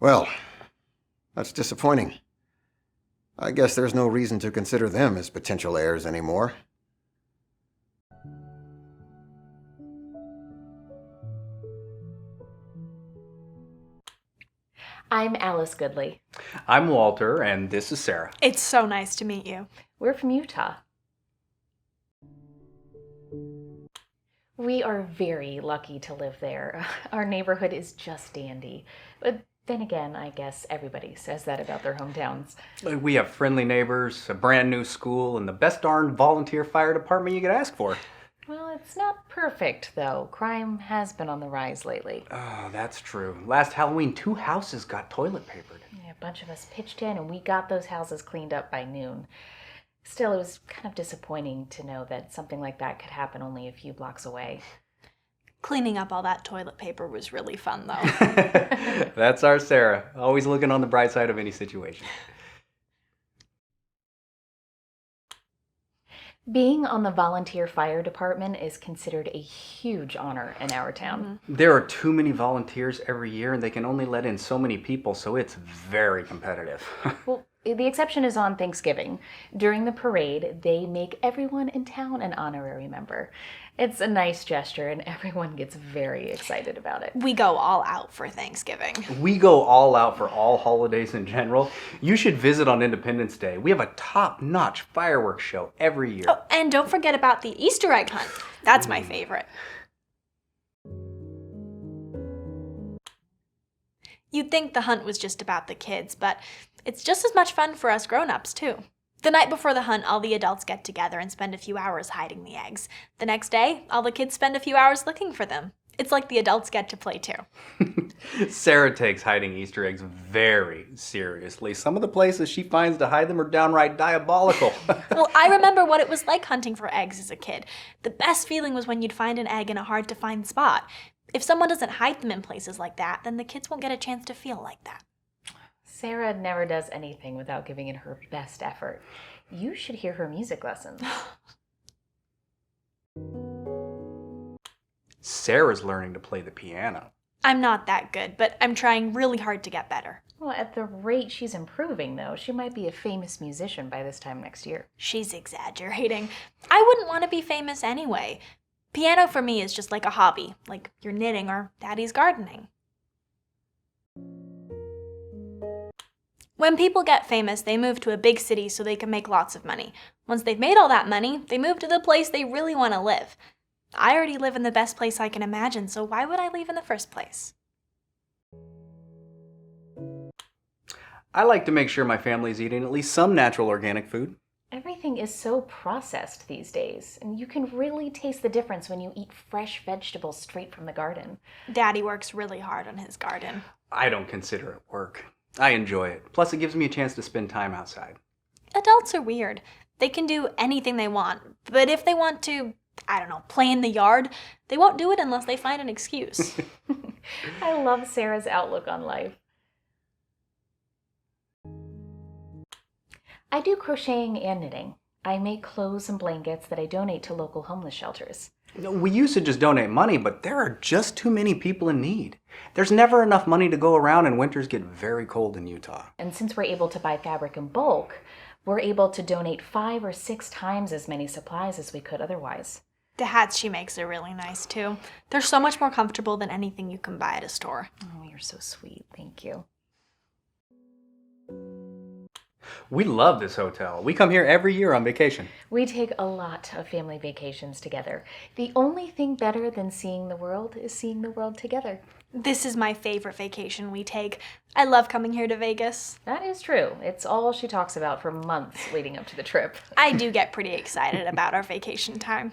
Well, that's disappointing. I guess there's no reason to consider them as potential heirs anymore. I'm Alice Goodley. I'm Walter, and this is Sara. It's so nice to meet you. We're from Utah. We are very lucky to live there. Our neighborhood is just dandy. But then again, I guess everybody says that about their hometowns. We have friendly neighbors, a brand new school, and the best darn volunteer fire department you could ask for. Well, it's not perfect, though. Crime has been on the rise lately. Oh, that's true. Last Halloween, 2 houses got toilet papered. Yeah, a bunch of us pitched in, and we got those houses cleaned up by noon. Still, it was kind of disappointing to know that something like that could happen only a few blocks away. Cleaning up all that toilet paper was really fun, though. That's our Sara, always looking on the bright side of any situation. Being on the volunteer fire department is considered a huge honor in our town. There are too many volunteers every year, and they can only let in so many people, so it's very competitive. Well, the exception is on Thanksgiving. During the parade, they make everyone in town an honorary member. It's a nice gesture, and everyone gets very excited about it. We go all out for Thanksgiving. We go all out for all holidays in general. You should visit on Independence Day. We have a top-notch fireworks show every year. Oh, and don't forget about the Easter egg hunt. That's my favorite. You'd think the hunt was just about the kids, but it's just as much fun for us grown-ups, too. The night before the hunt, all the adults get together and spend a few hours hiding the eggs. The next day, all the kids spend a few hours looking for them. It's like the adults get to play, too. Sara takes hiding Easter eggs very seriously. Some of the places she finds to hide them are downright diabolical. Well, I remember what it was like hunting for eggs as a kid. The best feeling was when you'd find an egg in a hard-to-find spot. If someone doesn't hide them in places like that, then the kids won't get a chance to feel like that. Sara never does anything without giving it her best effort. You should hear her music lessons. Sara's learning to play the piano. I'm not that good, but I'm trying really hard to get better. Well, at the rate she's improving, though, she might be a famous musician by this time next year. She's exaggerating. I wouldn't want to be famous anyway. Piano for me is just like a hobby, like you're knitting or Daddy's gardening. When people get famous, they move to a big city so they can make lots of money. Once they've made all that money, they move to the place they really want to live. I already live in the best place I can imagine, so why would I leave in the first place? I like to make sure my family's eating at least some natural organic food. Everything is so processed these days, and you can really taste the difference when you eat fresh vegetables straight from the garden. Daddy works really hard on his garden. I don't consider it work. I enjoy it. Plus, it gives me a chance to spend time outside. Adults are weird. They can do anything they want, but if they want to, I don't know, play in the yard, they won't do it unless they find an excuse. I love Sara's outlook on life. I do crocheting and knitting. I make clothes and blankets that I donate to local homeless shelters. We used to just donate money, but there are just too many people in need. There's never enough money to go around, and winters get very cold in Utah. And since we're able to buy fabric in bulk, we're able to donate 5 or 6 times as many supplies as we could otherwise. The hats she makes are really nice, too. They're so much more comfortable than anything you can buy at a store. Oh, you're so sweet. Thank you. We love this hotel. We come here every year on vacation. We take a lot of family vacations together. The only thing better than seeing the world is seeing the world together. This is my favorite vacation we take. I love coming here to Vegas. That is true. It's all she talks about for months leading up to the trip. I do get pretty excited about our vacation time.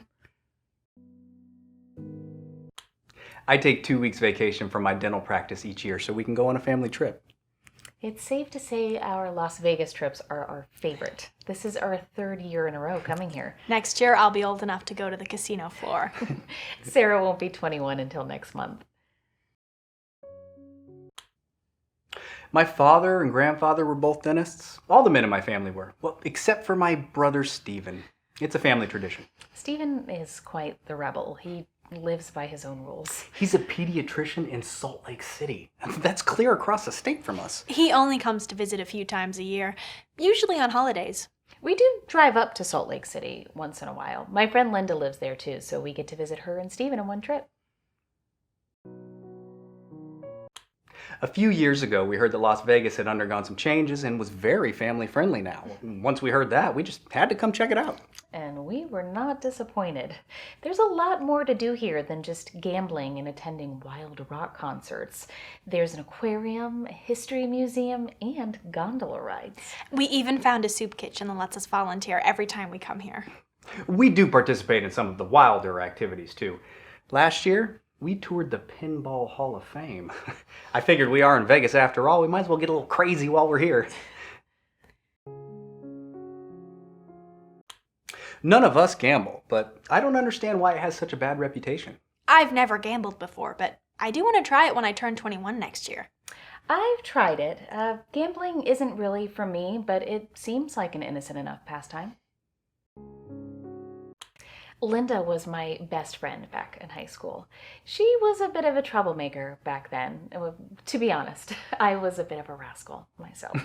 I take 2 weeks vacation from my dental practice each year so we can go on a family trip. It's safe to say our Las Vegas trips are our favorite. This is our 3rd year in a row coming here. Next year, I'll be old enough to go to the casino floor. Sara won't be 21 until next month. My father and grandfather were both dentists. All the men in my family were. Well, except for my brother Stephen. It's a family tradition. Stephen is quite the rebel. He lives by his own rules. He's a pediatrician in Salt Lake City. That's clear across the state from us. He only comes to visit a few times a year, usually on holidays. We do drive up to Salt Lake City once in a while. My friend Linda lives there too, so we get to visit her and Steven in one trip. A few years ago, we heard that Las Vegas had undergone some changes and was very family-friendly now. Once we heard that, we just had to come check it out. And we were not disappointed. There's a lot more to do here than just gambling and attending wild rock concerts. There's an aquarium, a history museum, and gondola rides. We even found a soup kitchen that lets us volunteer every time we come here. We do participate in some of the wilder activities, too. Last year, we toured the Pinball Hall of Fame. I figured we are in Vegas after all. We might as well get a little crazy while we're here. None of us gamble, but I don't understand why it has such a bad reputation. I've never gambled before, but I do want to try it when I turn 21 next year. I've tried it. Gambling isn't really for me, but it seems like an innocent enough pastime. Linda was my best friend back in high school. She was a bit of a troublemaker back then. To be honest, I was a bit of a rascal myself.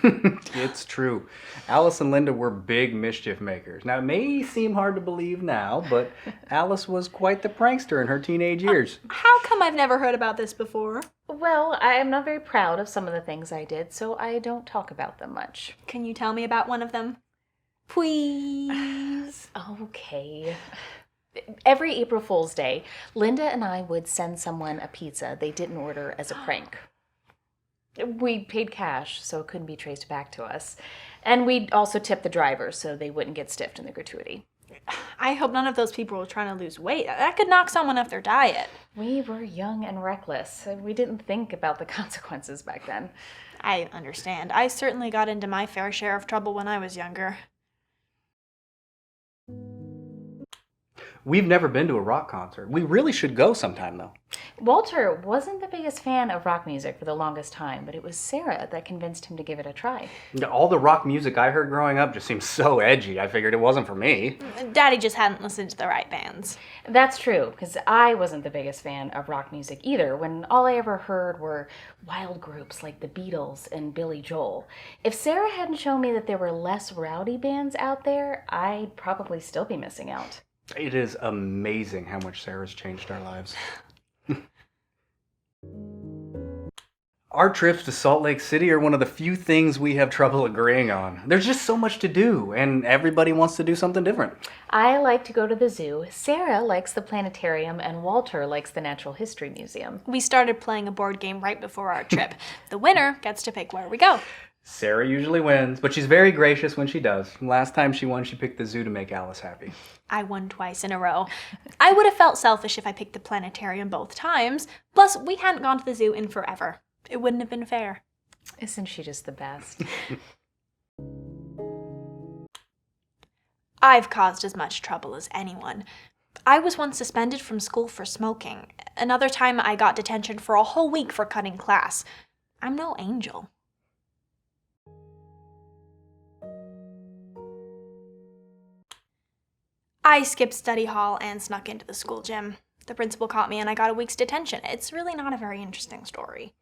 It's true. Alice and Linda were big mischief makers. Now, it may seem hard to believe now, but Alice was quite the prankster in her teenage years. How come I've never heard about this before? Well, I am not very proud of some of the things I did, so I don't talk about them much. Can you tell me about one of them? Please. Okay. Every April Fool's Day, Linda and I would send someone a pizza they didn't order as a prank. We paid cash, so it couldn't be traced back to us. And we'd also tip the driver so they wouldn't get stiffed in the gratuity. I hope none of those people were trying to lose weight. That could knock someone off their diet. We were young and reckless. We didn't think about the consequences back then. I understand. I certainly got into my fair share of trouble when I was younger. We've never been to a rock concert. We really should go sometime, though. Walter wasn't the biggest fan of rock music for the longest time, but it was Sara that convinced him to give it a try. All the rock music I heard growing up just seemed so edgy. I figured it wasn't for me. Daddy just hadn't listened to the right bands. That's true, because I wasn't the biggest fan of rock music either, when all I ever heard were wild groups like the Beatles and Billy Joel. If Sara hadn't shown me that there were less rowdy bands out there, I'd probably still be missing out. It is amazing how much Sarah's changed our lives. Our trips to Salt Lake City are one of the few things we have trouble agreeing on. There's just so much to do, and everybody wants to do something different. I like to go to the zoo, Sara likes the planetarium, and Walter likes the Natural History Museum. We started playing a board game right before our trip. The winner gets to pick where we go. Sarah usually wins, but she's very gracious when she does. Last time she won, she picked the zoo to make Alice happy. I won twice in a row. I would have felt selfish if I picked the planetarium both times. Plus, we hadn't gone to the zoo in forever. It wouldn't have been fair. Isn't she just the best? I've caused as much trouble as anyone. I was once suspended from school for smoking. Another time I got detention for a whole week for cutting class. I'm no angel. I skipped study hall and snuck into the school gym. The principal caught me and I got a week's detention. It's really not a very interesting story.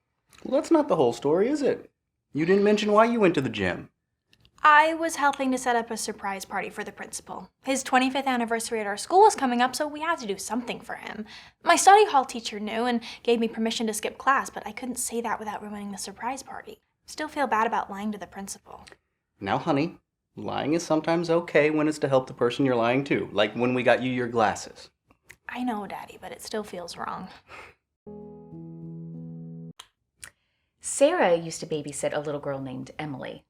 Well, that's not the whole story, is it? You didn't mention why you went to the gym. I was helping to set up a surprise party for the principal. His 25th anniversary at our school was coming up, so we had to do something for him. My study hall teacher knew and gave me permission to skip class, but I couldn't say that without ruining the surprise party. Still feel bad about lying to the principal. Now, honey, lying is sometimes okay when it's to help the person you're lying to, like when we got you your glasses. I know, Daddy, but it still feels wrong. Sara used to babysit a little girl named Emily.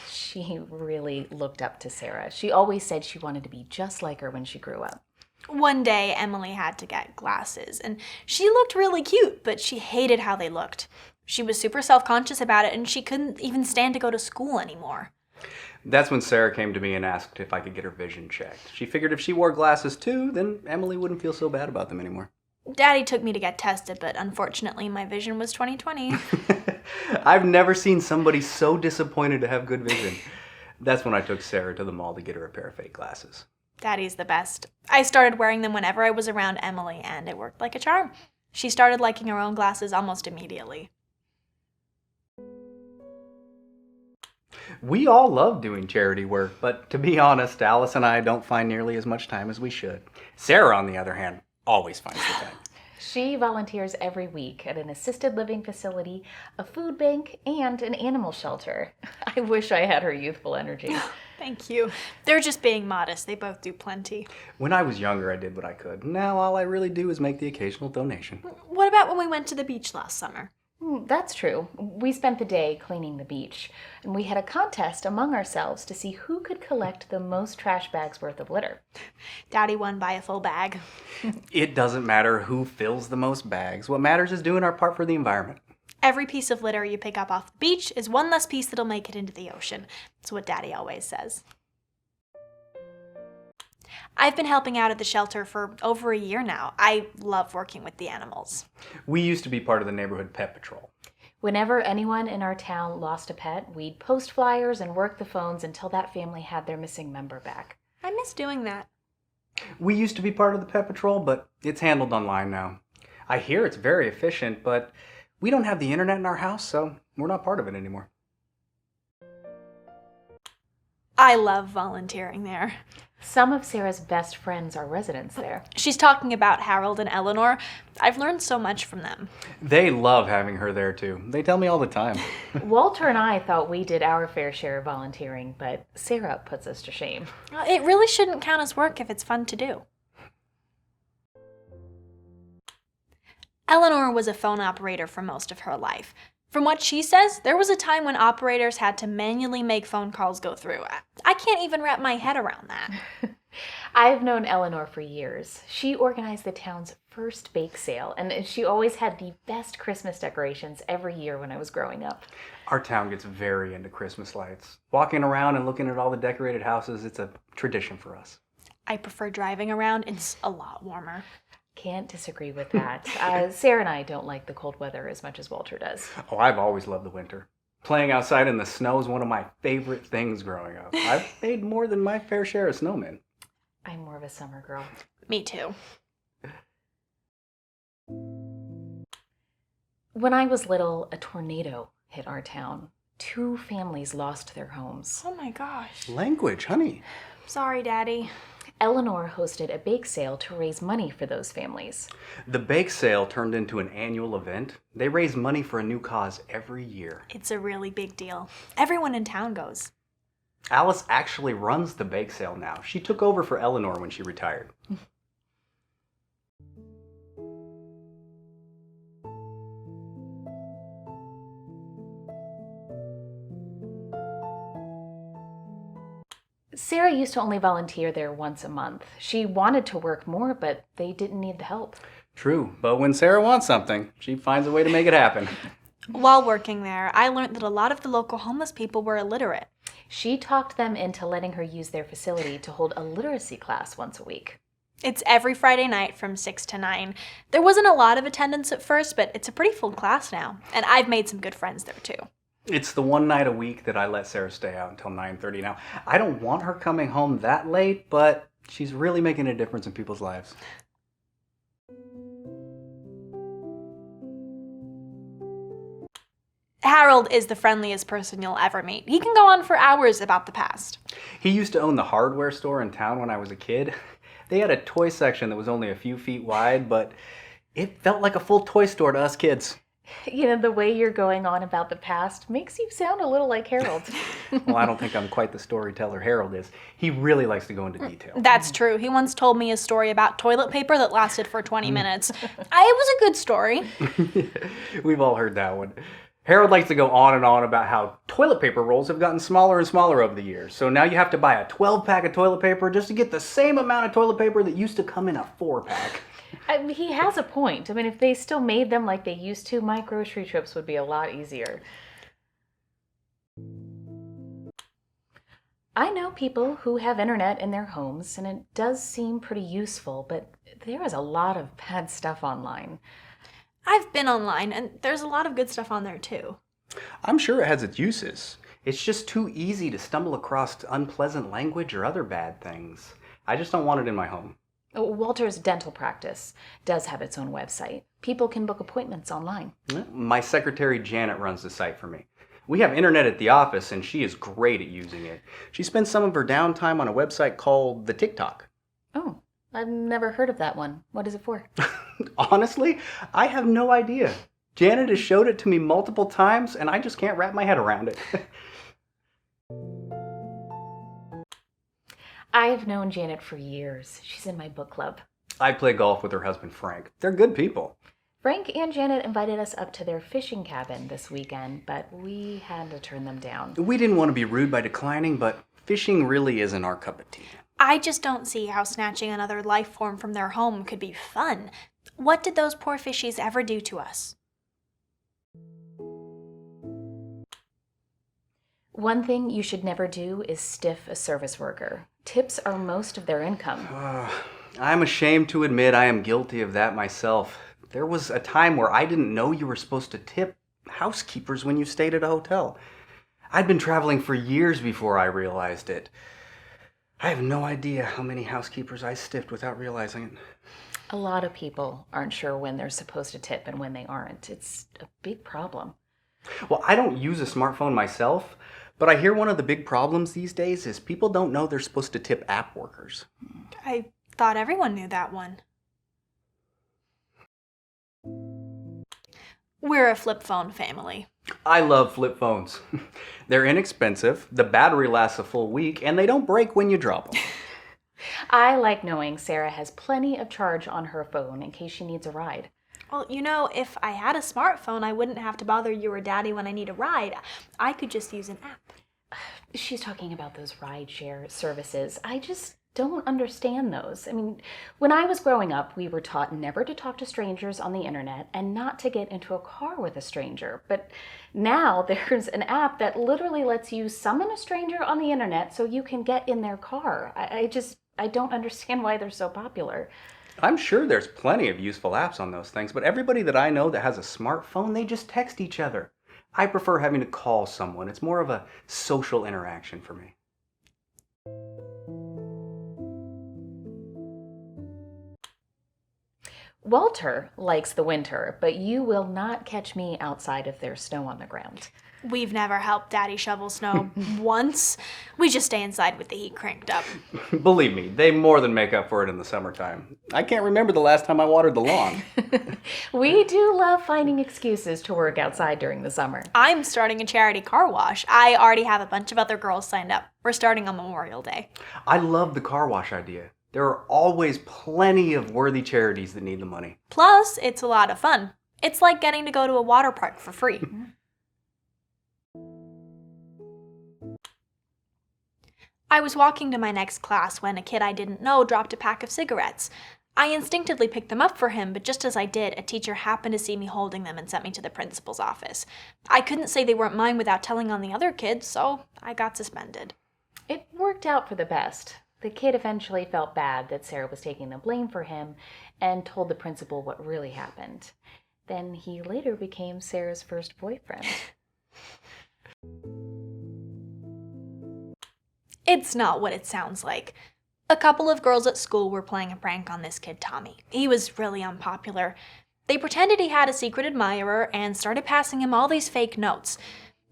She really looked up to Sara. She always said she wanted to be just like her when she grew up. One day, Emily had to get glasses, and she looked really cute, but she hated how they looked. She was super self-conscious about it, and she couldn't even stand to go to school anymore. That's when Sarah came to me and asked if I could get her vision checked. She figured if she wore glasses too, then Emily wouldn't feel so bad about them anymore. Daddy took me to get tested, but unfortunately my vision was 20/20. I've never seen somebody so disappointed to have good vision. That's when I took Sarah to the mall to get her a pair of fake glasses. Daddy's the best. I started wearing them whenever I was around Emily, and it worked like a charm. She started liking her own glasses almost immediately. We all love doing charity work, but to be honest, Alice and I don't find nearly as much time as we should. Sarah, on the other hand, always finds the time. She volunteers every week at an assisted living facility, a food bank, and an animal shelter. I wish I had her youthful energy. Thank you. They're just being modest. They both do plenty. When I was younger, I did what I could. Now all I really do is make the occasional donation. What about when we went to the beach last summer? That's true. We spent the day cleaning the beach, and we had a contest among ourselves to see who could collect the most trash bags worth of litter. Daddy won by a full bag. It doesn't matter who fills the most bags. What matters is doing our part for the environment. Every piece of litter you pick up off the beach is one less piece that'll make it into the ocean. That's what Daddy always says. I've been helping out at the shelter for over a year now. I love working with the animals. We used to be part of the neighborhood pet patrol. Whenever anyone in our town lost a pet, we'd post flyers and work the phones until that family had their missing member back. I miss doing that. We used to be part of the pet patrol, but it's handled online now. I hear it's very efficient, but we don't have the internet in our house, so we're not part of it anymore. I love volunteering there. Some of Sarah's best friends are residents there. She's talking about Harold and Eleanor. I've learned so much from them. They love having her there, too. They tell me all the time. Walter and I thought we did our fair share of volunteering, but Sarah puts us to shame. It really shouldn't count as work if it's fun to do. Eleanor was a phone operator for most of her life. From what she says, there was a time when operators had to manually make phone calls go through. I can't even wrap my head around that. I've known Eleanor for years. She organized the town's first bake sale, and she always had the best Christmas decorations every year when I was growing up. Our town gets very into Christmas lights. Walking around and looking at all the decorated houses, it's a tradition for us. I prefer driving around. It's a lot warmer. Can't disagree with that. Sarah and I don't like the cold weather as much as Walter does. Oh, I've always loved the winter. Playing outside in the snow is one of my favorite things growing up. I've made more than my fair share of snowmen. I'm more of a summer girl. Me too. When I was little, a tornado hit our town. 2 families lost their homes. Oh my gosh. Language, honey. Sorry, Daddy. Eleanor hosted a bake sale to raise money for those families. The bake sale turned into an annual event. They raise money for a new cause every year. It's a really big deal. Everyone in town goes. Alice actually runs the bake sale now. She took over for Eleanor when she retired. Sarah used to only volunteer there once a month. She wanted to work more, but they didn't need the help. True, but when Sarah wants something, she finds a way to make it happen. While working there, I learned that a lot of the local homeless people were illiterate. She talked them into letting her use their facility to hold a literacy class once a week. It's every Friday night from 6 to 9. There wasn't a lot of attendance at first, but it's a pretty full class now. And I've made some good friends there too. It's the one night a week that I let Sarah stay out until 9:30 now. I don't want her coming home that late, but she's really making a difference in people's lives. Harold is the friendliest person you'll ever meet. He can go on for hours about the past. He used to own the hardware store in town when I was a kid. They had a toy section that was only a few feet wide, but it felt like a full toy store to us kids. You know, the way you're going on about the past makes you sound a little like Harold. Well, I don't think I'm quite the storyteller Harold is. He really likes to go into detail. That's true. He once told me a story about toilet paper that lasted for 20 minutes. It was a good story. We've all heard that one. Harold likes to go on and on about how toilet paper rolls have gotten smaller and smaller over the years. So now you have to buy a 12-pack of toilet paper just to get the same amount of toilet paper that used to come in a 4-pack. He has a point. I mean, if they still made them like they used to, my grocery trips would be a lot easier. I know people who have internet in their homes, and it does seem pretty useful, but there is a lot of bad stuff online. I've been online, and there's a lot of good stuff on there too. I'm sure it has its uses. It's just too easy to stumble across unpleasant language or other bad things. I just don't want it in my home. Walter's dental practice does have its own website. People can book appointments online. My secretary Janet runs the site for me. We have internet at the office, and she is great at using it. She spends some of her downtime on a website called the TikTok. Oh, I've never heard of that one. What is it for? Honestly, I have no idea. Janet has showed it to me multiple times, and I just can't wrap my head around it. I've known Janet for years. She's in my book club. I play golf with her husband, Frank. They're good people. Frank and Janet invited us up to their fishing cabin this weekend, but we had to turn them down. We didn't want to be rude by declining, but fishing really isn't our cup of tea. I just don't see how snatching another life form from their home could be fun. What did those poor fishies ever do to us? One thing you should never do is stiff a service worker. Tips are most of their income. I'm ashamed to admit I am guilty of that myself. There was a time where I didn't know you were supposed to tip housekeepers when you stayed at a hotel. I'd been traveling for years before I realized it. I have no idea how many housekeepers I stiffed without realizing it. A lot of people aren't sure when they're supposed to tip and when they aren't. It's a big problem. Well, I don't use a smartphone myself, but I hear one of the big problems these days is people don't know they're supposed to tip app workers. I thought everyone knew that one. We're a flip phone family. I love flip phones. They're inexpensive, the battery lasts a full week, and they don't break when you drop them. I like knowing Sara has plenty of charge on her phone in case she needs a ride. Well, you know, if I had a smartphone, I wouldn't have to bother you or Daddy when I need a ride. I could just use an app. She's talking about those rideshare services. I just don't understand those. I mean, when I was growing up, we were taught never to talk to strangers on the internet and not to get into a car with a stranger. But now there's an app that literally lets you summon a stranger on the internet so you can get in their car. I don't understand why they're so popular. I'm sure there's plenty of useful apps on those things, but everybody that I know that has a smartphone, they just text each other. I prefer having to call someone. It's more of a social interaction for me. Walter likes the winter, but you will not catch me outside if there's snow on the ground. We've never helped Daddy shovel snow once. We just stay inside with the heat cranked up. Believe me, they more than make up for it in the summertime. I can't remember the last time I watered the lawn. We do love finding excuses to work outside during the summer. I'm starting a charity car wash. I already have a bunch of other girls signed up. We're starting on Memorial Day. I love the car wash idea. There are always plenty of worthy charities that need the money. Plus, it's a lot of fun. It's like getting to go to a water park for free. I was walking to my next class when a kid I didn't know dropped a pack of cigarettes. I instinctively picked them up for him, but just as I did, a teacher happened to see me holding them and sent me to the principal's office. I couldn't say they weren't mine without telling on the other kids, so I got suspended. It worked out for the best. The kid eventually felt bad that Sara was taking the blame for him and told the principal what really happened. Then he later became Sara's first boyfriend. It's not what it sounds like. A couple of girls at school were playing a prank on this kid, Tommy. He was really unpopular. They pretended he had a secret admirer and started passing him all these fake notes.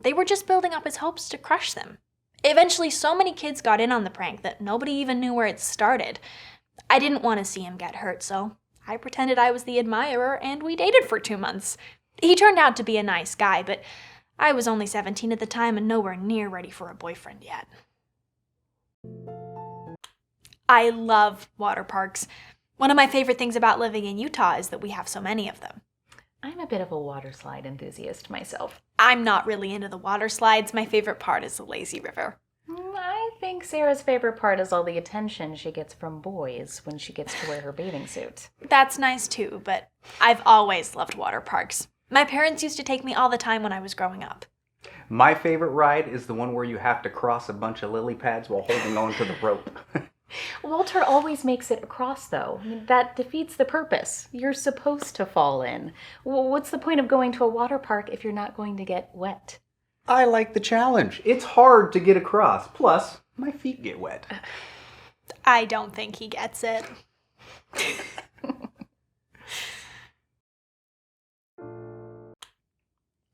They were just building up his hopes to crush them. Eventually, so many kids got in on the prank that nobody even knew where it started. I didn't want to see him get hurt, so I pretended I was the admirer and we dated for 2 months. He turned out to be a nice guy, but I was only 17 at the time and nowhere near ready for a boyfriend yet. I love water parks. One of my favorite things about living in Utah is that we have so many of them. I'm a bit of a water slide enthusiast myself. I'm not really into the water slides. My favorite part is the lazy river. I think Sara's favorite part is all the attention she gets from boys when she gets to wear her bathing suit. That's nice too, but I've always loved water parks. My parents used to take me all the time when I was growing up. My favorite ride is the one where you have to cross a bunch of lily pads while holding on to the rope. Walter always makes it across, though. I mean, that defeats the purpose. You're supposed to fall in. What's the point of going to a water park if you're not going to get wet? I like the challenge. It's hard to get across. Plus, my feet get wet. I don't think he gets it.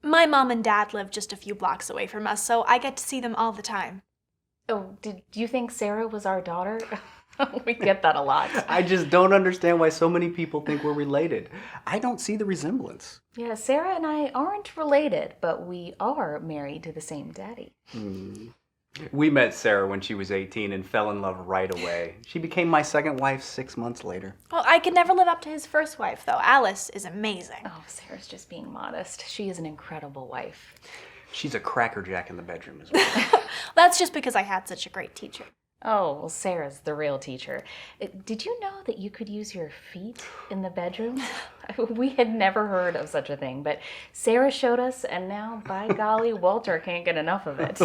My mom and dad live just a few blocks away from us, so I get to see them all the time. Oh, did you think Sara was our daughter? We get that a lot. I just don't understand why so many people think we're related. I don't see the resemblance. Yeah, Sara and I aren't related, but we are married to the same daddy. We met Sara when she was 18 and fell in love right away. She became my second wife 6 months later. Well, I could never live up to his first wife, though. Alice is amazing. Oh, Sarah's just being modest. She is an incredible wife. She's a crackerjack in the bedroom as well. That's just because I had such a great teacher. Oh, well, Sarah's the real teacher. Did you know that you could use your feet in the bedroom? We had never heard of such a thing, but Sara showed us, and now, by golly, Walter can't get enough of it.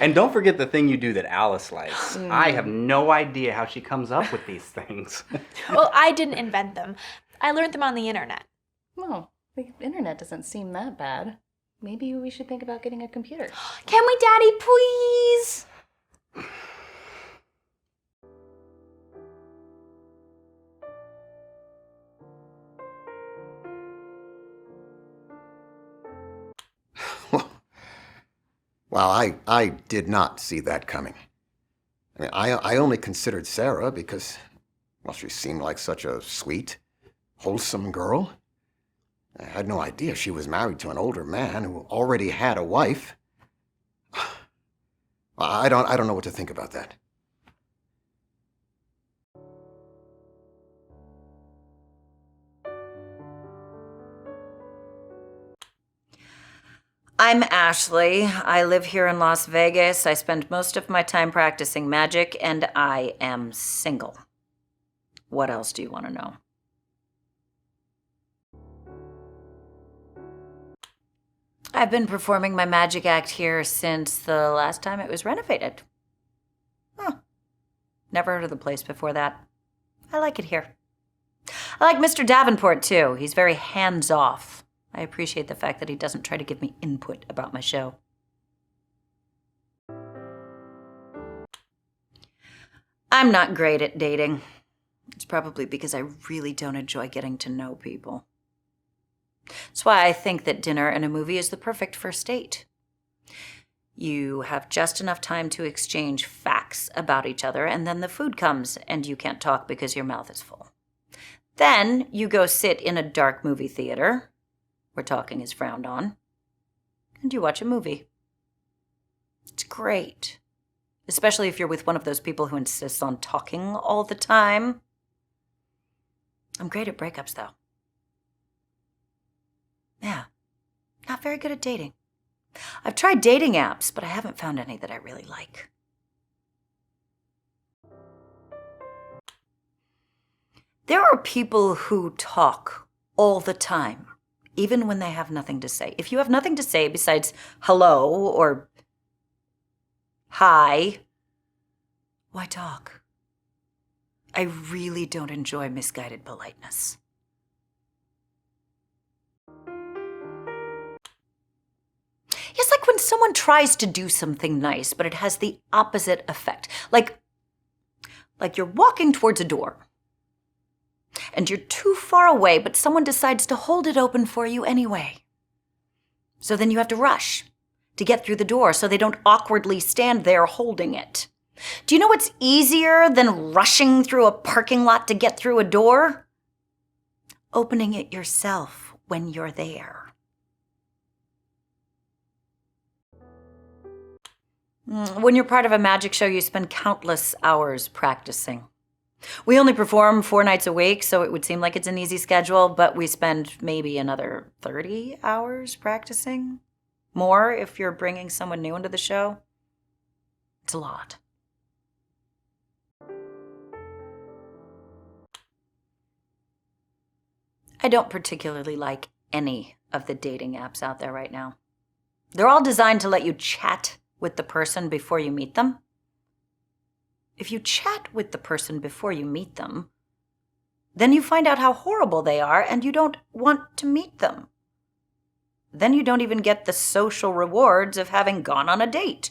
And don't forget the thing you do that Alice likes. I have no idea how she comes up with these things. Well, I didn't invent them. I learned them on the internet. Well, the internet doesn't seem that bad. Maybe we should think about getting a computer. Can we, Daddy, please? Well, I did not see that coming. I mean, I only considered Sara because, well, she seemed like such a sweet, wholesome girl. I had no idea she was married to an older man who already had a wife. I don't know what to think about that. I'm Ashley. I live here in Las Vegas. I spend most of my time practicing magic, and I am single. What else do you want to know? I've been performing my magic act here since the last time it was renovated. Huh. Never heard of the place before that. I like it here. I like Mr. Davenport, too. He's very hands-off. I appreciate the fact that he doesn't try to give me input about my show. I'm not great at dating. It's probably because I really don't enjoy getting to know people. That's why I think that dinner and a movie is the perfect first date. You have just enough time to exchange facts about each other, and then the food comes, and you can't talk because your mouth is full. Then you go sit in a dark movie theater, where talking is frowned on, and you watch a movie. It's great, especially if you're with one of those people who insists on talking all the time. I'm great at breakups, though. Yeah, not very good at dating. I've tried dating apps, but I haven't found any that I really like. There are people who talk all the time, even when they have nothing to say. If you have nothing to say besides hello or hi, why talk? I really don't enjoy misguided politeness. It's like when someone tries to do something nice, but it has the opposite effect. Like you're walking towards a door, and you're too far away, but someone decides to hold it open for you anyway. So then you have to rush to get through the door so they don't awkwardly stand there holding it. Do you know what's easier than rushing through a parking lot to get through a door? Opening it yourself when you're there. When you're part of a magic show, you spend countless hours practicing. We only perform 4 nights a week, so it would seem like it's an easy schedule, but we spend maybe another 30 hours practicing. More if you're bringing someone new into the show. It's a lot. I don't particularly like any of the dating apps out there right now. They're all designed to let you chat with the person before you meet them. If you chat with the person before you meet them, then you find out how horrible they are and you don't want to meet them. Then you don't even get the social rewards of having gone on a date.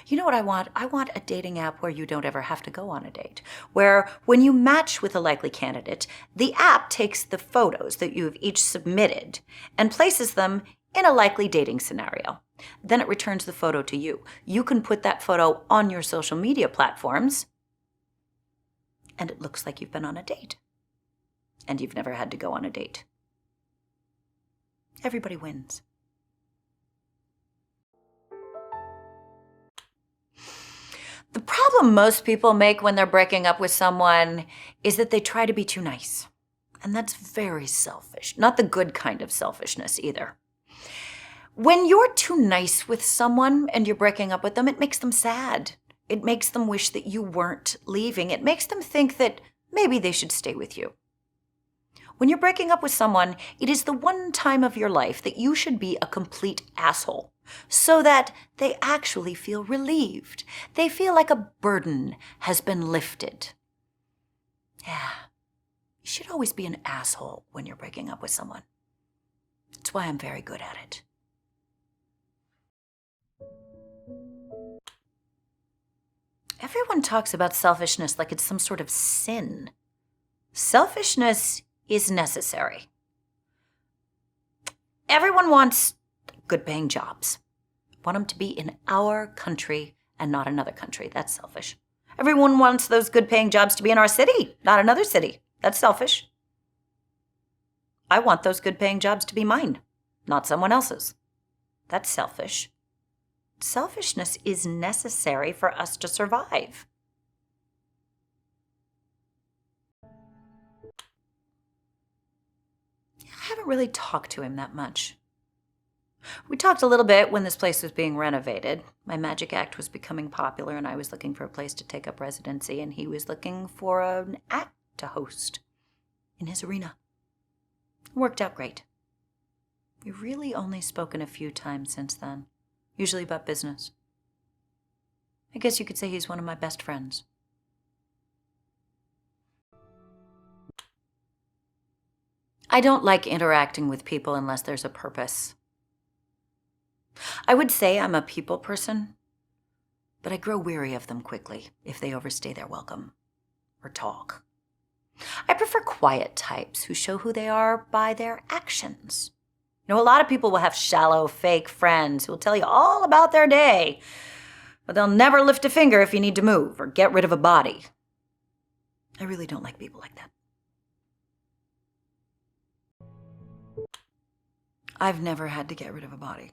You know what I want? I want a dating app where you don't ever have to go on a date. Where when you match with a likely candidate, the app takes the photos that you've each submitted and places them in a likely dating scenario. Then it returns the photo to you. You can put that photo on your social media platforms, and it looks like you've been on a date. And you've never had to go on a date. Everybody wins. The problem most people make when they're breaking up with someone is that they try to be too nice. And that's very selfish. Not the good kind of selfishness either. When you're too nice with someone and you're breaking up with them, it makes them sad. It makes them wish that you weren't leaving. It makes them think that maybe they should stay with you. When you're breaking up with someone, it is the one time of your life that you should be a complete asshole, so that they actually feel relieved. They feel like a burden has been lifted. Yeah, you should always be an asshole when you're breaking up with someone. That's why I'm very good at it. Everyone talks about selfishness like it's some sort of sin. Selfishness is necessary. Everyone wants good-paying jobs. Want them to be in our country and not another country. That's selfish. Everyone wants those good-paying jobs to be in our city, not another city. That's selfish. I want those good-paying jobs to be mine, not someone else's. That's selfish. Selfishness is necessary for us to survive. I haven't really talked to him that much. We talked a little bit when this place was being renovated. My magic act was becoming popular and I was looking for a place to take up residency, and he was looking for an act to host in his arena. It worked out great. We've really only spoken a few times since then, usually about business. I guess you could say he's one of my best friends. I don't like interacting with people unless there's a purpose. I would say I'm a people person, but I grow weary of them quickly if they overstay their welcome or talk. I prefer quiet types who show who they are by their actions. You know, a lot of people will have shallow, fake friends who will tell you all about their day, but they'll never lift a finger if you need to move or get rid of a body. I really don't like people like that. I've never had to get rid of a body.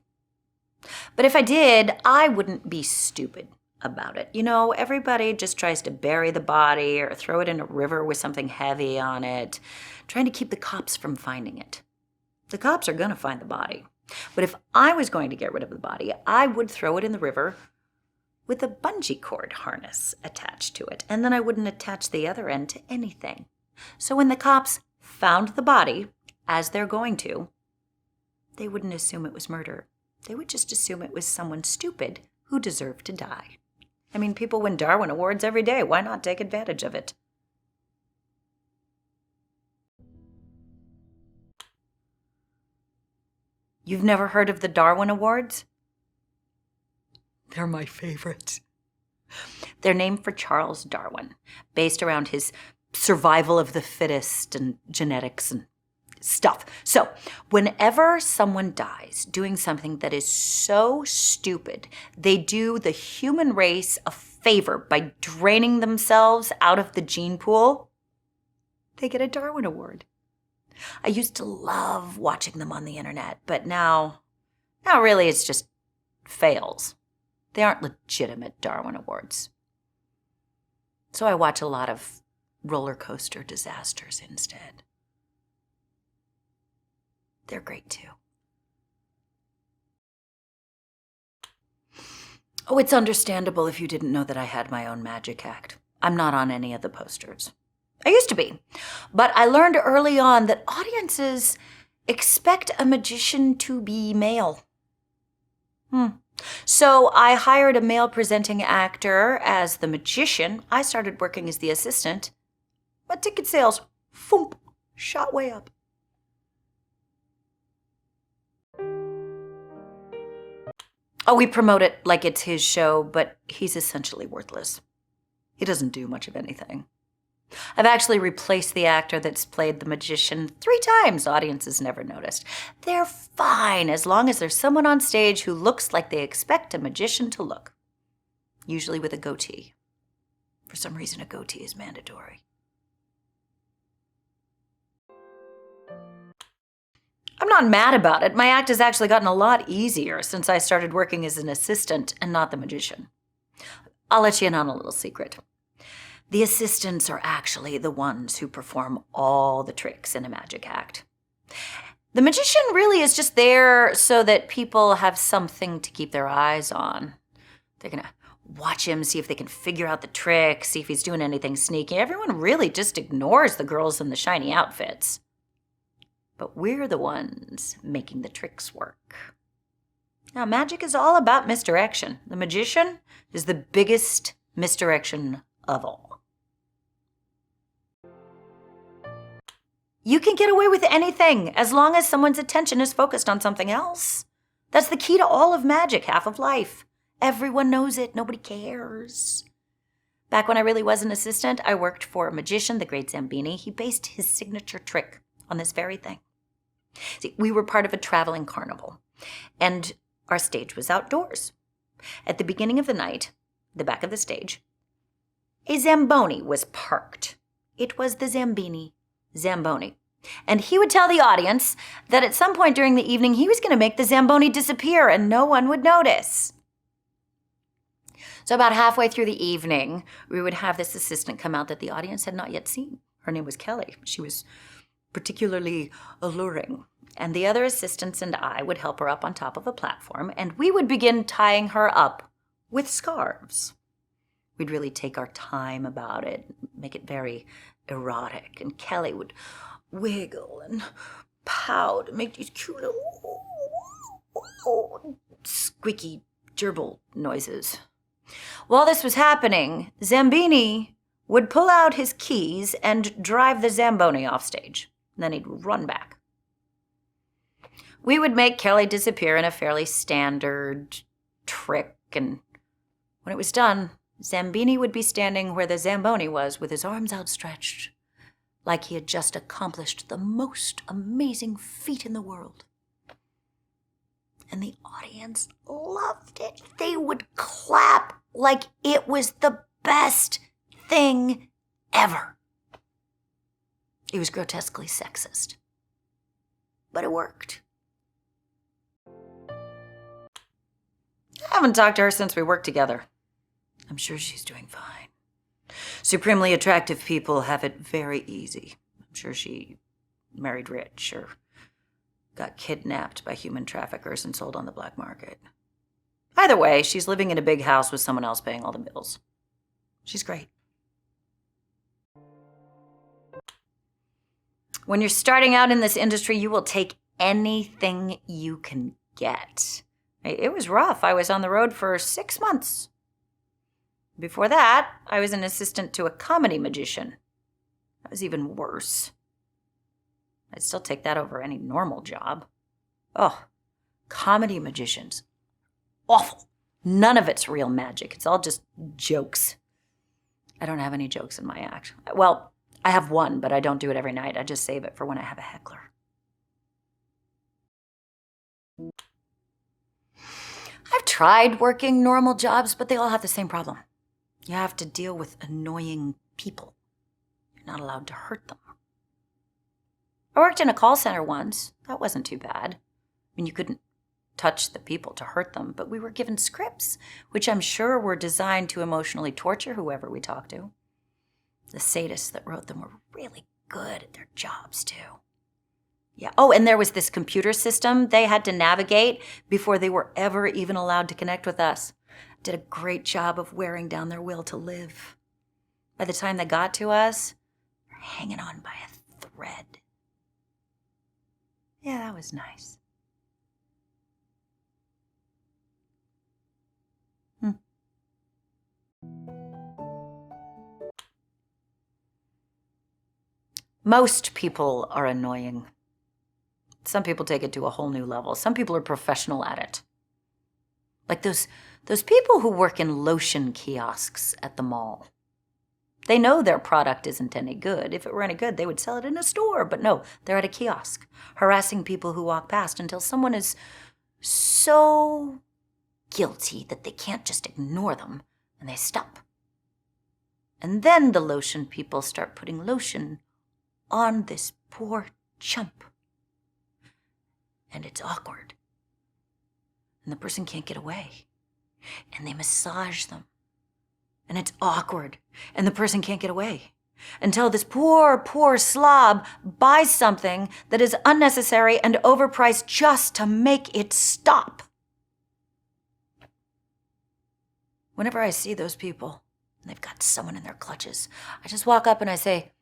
But if I did, I wouldn't be stupid about it. You know, everybody just tries to bury the body or throw it in a river with something heavy on it, trying to keep the cops from finding it. The cops are going to find the body. But if I was going to get rid of the body, I would throw it in the river with a bungee cord harness attached to it, and then I wouldn't attach the other end to anything. So when the cops found the body, as they're going to, they wouldn't assume it was murder. They would just assume it was someone stupid who deserved to die. I mean, people win Darwin Awards every day. Why not take advantage of it? You've never heard of the Darwin Awards? They're my favorite. They're named for Charles Darwin, based around his survival of the fittest and genetics and stuff. So, whenever someone dies doing something that is so stupid, they do the human race a favor by draining themselves out of the gene pool, they get a Darwin Award. I used to love watching them on the internet, but now really it's just fails. They aren't legitimate Darwin Awards. So I watch a lot of roller coaster disasters instead. They're great too. Oh, it's understandable if you didn't know that I had my own magic act. I'm not on any of the posters. I used to be, but I learned early on that audiences expect a magician to be male. So I hired a male presenting actor as the magician. I started working as the assistant. But ticket sales, foomp, shot way up. Oh, we promote it like it's his show, but he's essentially worthless. He doesn't do much of anything. I've actually replaced the actor that's played the magician 3 times. Audiences never noticed. They're fine as long as there's someone on stage who looks like they expect a magician to look. Usually with a goatee. For some reason, a goatee is mandatory. I'm not mad about it. My act has actually gotten a lot easier since I started working as an assistant and not the magician. I'll let you in on a little secret. The assistants are actually the ones who perform all the tricks in a magic act. The magician really is just there so that people have something to keep their eyes on. They're gonna watch him, see if they can figure out the trick, see if he's doing anything sneaky. Everyone really just ignores the girls in the shiny outfits. But we're the ones making the tricks work. Now, magic is all about misdirection. The magician is the biggest misdirection of all. You can get away with anything as long as someone's attention is focused on something else. That's the key to all of magic, half of life. Everyone knows it. Nobody cares. Back when I really was an assistant, I worked for a magician, the great Zambini. He based his signature trick on this very thing. See, we were part of a traveling carnival, and our stage was outdoors. At the beginning of the night, the back of the stage, a Zamboni was parked. It was the Zamboni. And he would tell the audience that at some point during the evening, he was going to make the Zamboni disappear and no one would notice. So about halfway through the evening, we would have this assistant come out that the audience had not yet seen. Her name was Kelly. She was particularly alluring. And the other assistants and I would help her up on top of a platform, and we would begin tying her up with scarves. We'd really take our time about it, make it very erotic, and Kelly would wiggle and pout and make these cute little squeaky gerbil noises. While this was happening, Zambini would pull out his keys and drive the Zamboni off stage. Then he'd run back. We would make Kelly disappear in a fairly standard trick, and when it was done, Zambini would be standing where the Zamboni was with his arms outstretched, like he had just accomplished the most amazing feat in the world. And the audience loved it. They would clap like it was the best thing ever. It was grotesquely sexist, but it worked. I haven't talked to her since we worked together. I'm sure she's doing fine. Supremely attractive people have it very easy. I'm sure she married rich or got kidnapped by human traffickers and sold on the black market. Either way, she's living in a big house with someone else paying all the bills. She's great. When you're starting out in this industry, you will take anything you can get. It was rough. I was on the road for 6 months. Before that, I was an assistant to a comedy magician. That was even worse. I'd still take that over any normal job. Oh, comedy magicians. Awful. None of it's real magic. It's all just jokes. I don't have any jokes in my act. Well, I have one, but I don't do it every night. I just save it for when I have a heckler. I've tried working normal jobs, but they all have the same problem. You have to deal with annoying people. You're not allowed to hurt them. I worked in a call center once. That wasn't too bad. I mean, you couldn't touch the people to hurt them, but we were given scripts, which I'm sure were designed to emotionally torture whoever we talked to. The sadists that wrote them were really good at their jobs, too. Yeah. Oh, and there was this computer system they had to navigate before they were ever even allowed to connect with us. Did a great job of wearing down their will to live. By the time they got to us, they're hanging on by a thread. Yeah, that was nice. Most people are annoying. Some people take it to a whole new level. Some people are professional at it. Like those people who work in lotion kiosks at the mall. They know their product isn't any good. If it were any good, they would sell it in a store. But no, they're at a kiosk, harassing people who walk past until someone is so guilty that they can't just ignore them, and they stop. And then the lotion people start putting lotion on this poor chump. And it's awkward. And the person can't get away. And they massage them. And it's awkward. And the person can't get away. Until this poor slob buys something that is unnecessary and overpriced just to make it stop. Whenever I see those people, and they've got someone in their clutches, I just walk up and I say,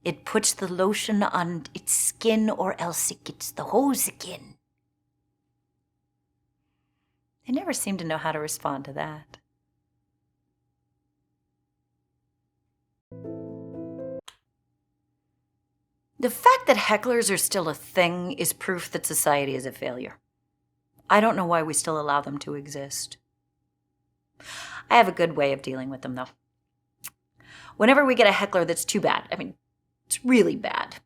it puts the lotion on its skin or else it gets the hose again. They never seem to know how to respond to that. The fact that hecklers are still a thing is proof that society is a failure. I don't know why we still allow them to exist. I have a good way of dealing with them, though. Whenever we get a heckler that's too bad, it's really bad,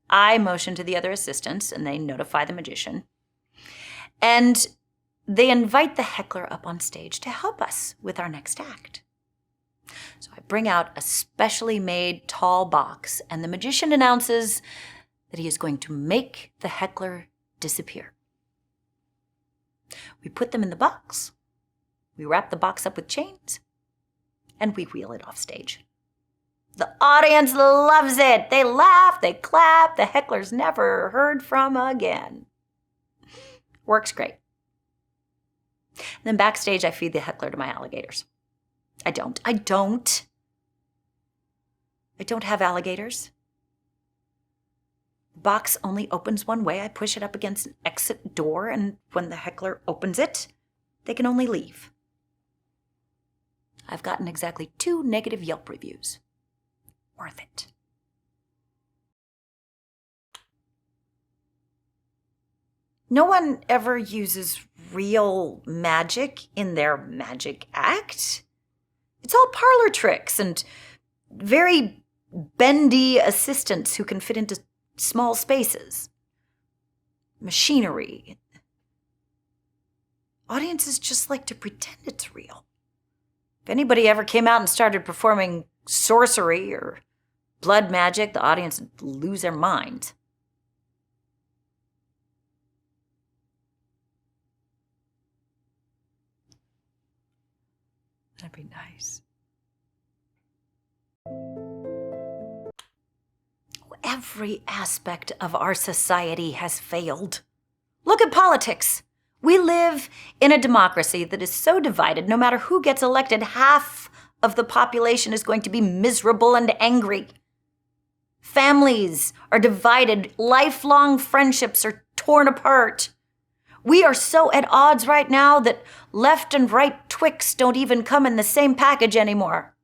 I motion to the other assistants and they notify the magician. And they invite the heckler up on stage to help us with our next act. So I bring out a specially made tall box, and the magician announces that he is going to make the heckler disappear. We put them in the box, we wrap the box up with chains, and we wheel it off stage. The audience loves it. They laugh, they clap, the heckler's never heard from again. Works great. And then backstage, I feed the heckler to my alligators. I don't have alligators. The box only opens one way. I push it up against an exit door, and when the heckler opens it, they can only leave. I've gotten exactly 2 negative Yelp reviews. Worth it. No one ever uses real magic in their magic act. It's all parlor tricks and very bendy assistants who can fit into small spaces. Machinery. Audiences just like to pretend it's real. If anybody ever came out and started performing sorcery or blood magic, the audience would lose their mind. That'd be nice. Every aspect of our society has failed. Look at politics. We live in a democracy that is so divided, no matter who gets elected, half of the population is going to be miserable and angry. Families are divided. Lifelong friendships are torn apart. We are so at odds right now that left and right Twix don't even come in the same package anymore.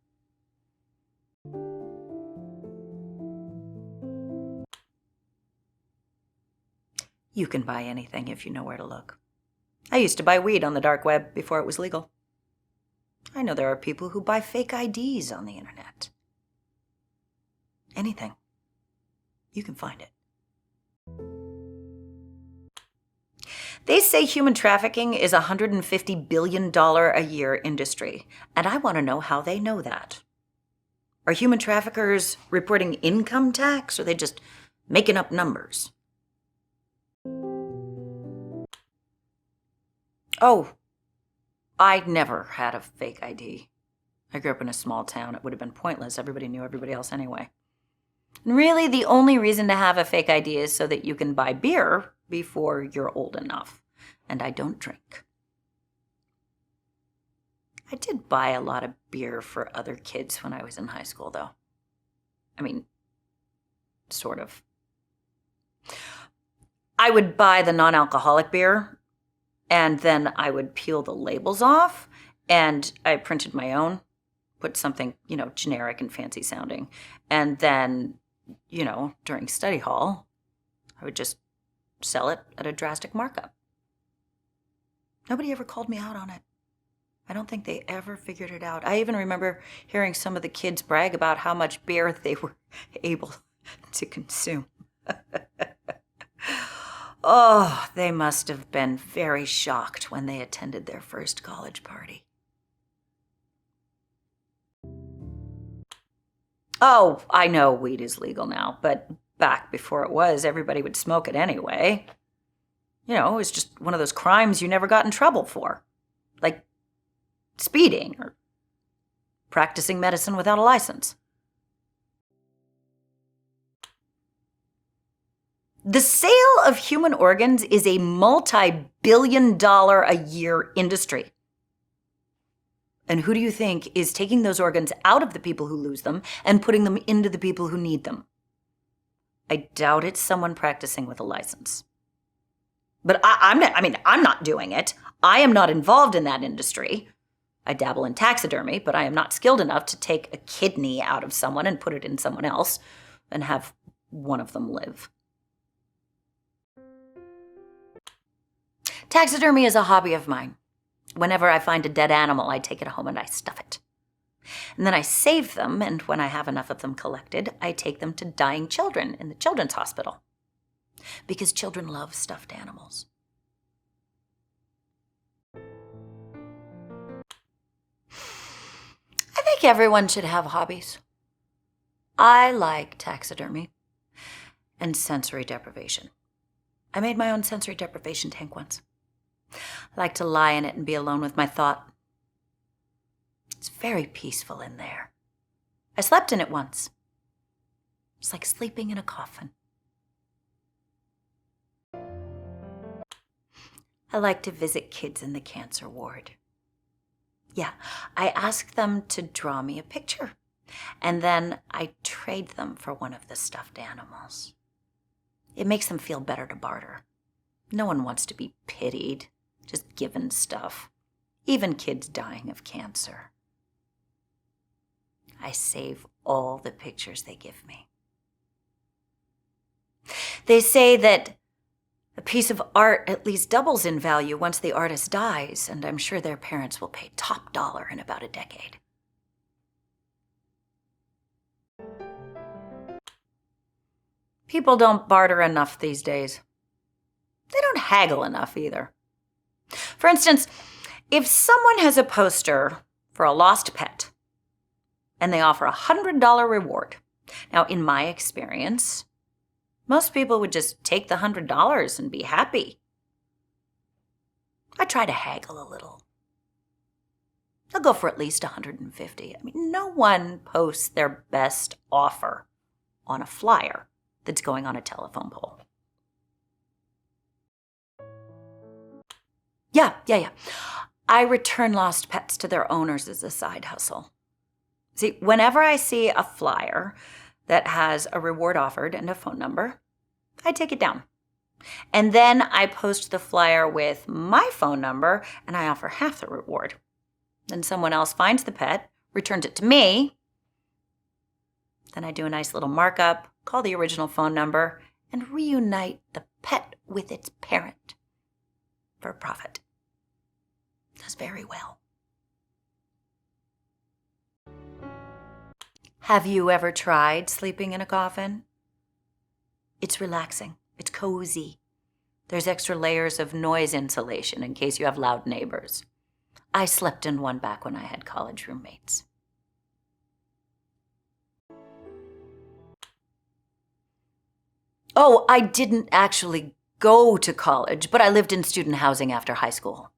You can buy anything if you know where to look. I used to buy weed on the dark web before it was legal. I know there are people who buy fake IDs on the internet. Anything. You can find it. They say human trafficking is a $150 billion a year industry, and I want to know how they know that. Are human traffickers reporting income tax, or are they just making up numbers? Oh, I never had a fake ID. I grew up in a small town. It would have been pointless. Everybody knew everybody else anyway. And really, the only reason to have a fake ID is so that you can buy beer before you're old enough. And I don't drink. I did buy a lot of beer for other kids when I was in high school, though. I mean, sort of. I would buy the non-alcoholic beer, and then I would peel the labels off, and I printed my own, put something, generic and fancy sounding. And then, during study hall, I would just sell it at a drastic markup. Nobody ever called me out on it. I don't think they ever figured it out. I even remember hearing some of the kids brag about how much beer they were able to consume. Oh, they must have been very shocked when they attended their first college party. Oh, I know weed is legal now, but back before it was, everybody would smoke it anyway. You know, it was just one of those crimes you never got in trouble for. Like speeding or practicing medicine without a license. The sale of human organs is a multi-billion-dollar-a-year industry. And who do you think is taking those organs out of the people who lose them and putting them into the people who need them? I doubt it's someone practicing with a license. But I'm not doing it. I am not involved in that industry. I dabble in taxidermy, but I am not skilled enough to take a kidney out of someone and put it in someone else and have one of them live. Taxidermy is a hobby of mine. Whenever I find a dead animal, I take it home and I stuff it. And then I save them, and when I have enough of them collected, I take them to dying children in the children's hospital. Because children love stuffed animals. I think everyone should have hobbies. I like taxidermy and sensory deprivation. I made my own sensory deprivation tank once. I like to lie in it and be alone with my thought. It's very peaceful in there. I slept in it once. It's like sleeping in a coffin. I like to visit kids in the cancer ward. Yeah, I ask them to draw me a picture, and then I trade them for one of the stuffed animals. It makes them feel better to barter. No one wants to be pitied, just given stuff. Even kids dying of cancer. I save all the pictures they give me. They say that a piece of art at least doubles in value once the artist dies, and I'm sure their parents will pay top dollar in about a decade. People don't barter enough these days. They don't haggle enough either. For instance, if someone has a poster for a lost pet and they offer a $100 reward, now in my experience, most people would just take the $100 and be happy. I try to haggle a little. I'll go for at least $150. I mean, no one posts their best offer on a flyer that's going on a telephone pole. Yeah. I return lost pets to their owners as a side hustle. See, whenever I see a flyer that has a reward offered and a phone number, I take it down. And then I post the flyer with my phone number and I offer half the reward. Then someone else finds the pet, returns it to me. Then I do a nice little markup, call the original phone number, and reunite the pet with its parent for a profit. Does very well. Have you ever tried sleeping in a coffin? It's relaxing. It's cozy. There's extra layers of noise insulation in case you have loud neighbors. I slept in one back when I had college roommates. Oh, I didn't actually go to college, but I lived in student housing after high school.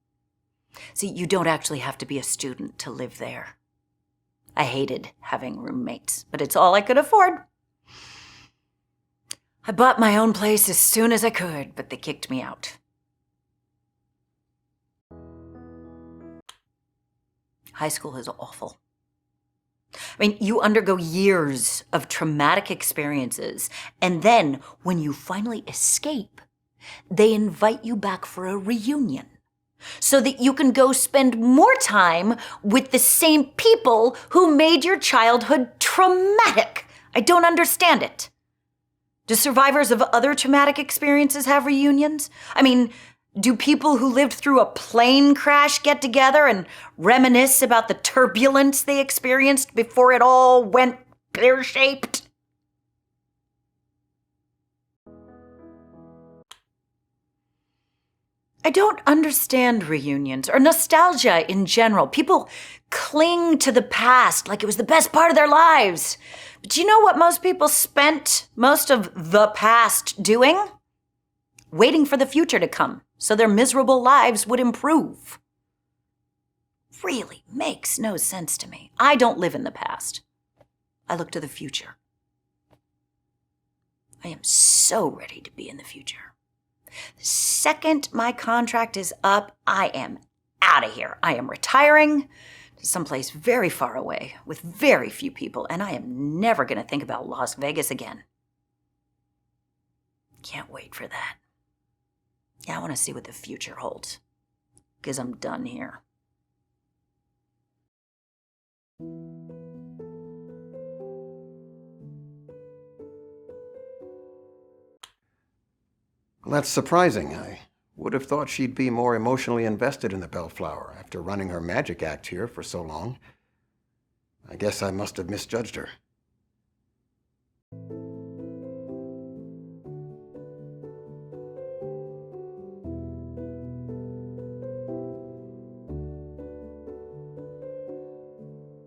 See, you don't actually have to be a student to live there. I hated having roommates, but it's all I could afford. I bought my own place as soon as I could, but they kicked me out. High school is awful. I mean, you undergo years of traumatic experiences, and then when you finally escape, they invite you back for a reunion so that you can go spend more time with the same people who made your childhood traumatic. I don't understand it. Do survivors of other traumatic experiences have reunions? I mean, Do people who lived through a plane crash get together and reminisce about the turbulence they experienced before it all went pear-shaped? I don't understand reunions or nostalgia in general. People cling to the past like it was the best part of their lives. But do you know what most people spent most of the past doing? Waiting for the future to come so their miserable lives would improve. Really makes no sense to me. I don't live in the past. I look to the future. I am so ready to be in the future. The second my contract is up, I am out of here. I am retiring to someplace very far away with very few people, and I am never going to think about Las Vegas again. Can't wait for that. Yeah, I want to see what the future holds, because I'm done here. Well, that's surprising. I would have thought she'd be more emotionally invested in the Bellflower after running her magic act here for so long. I guess I must have misjudged her.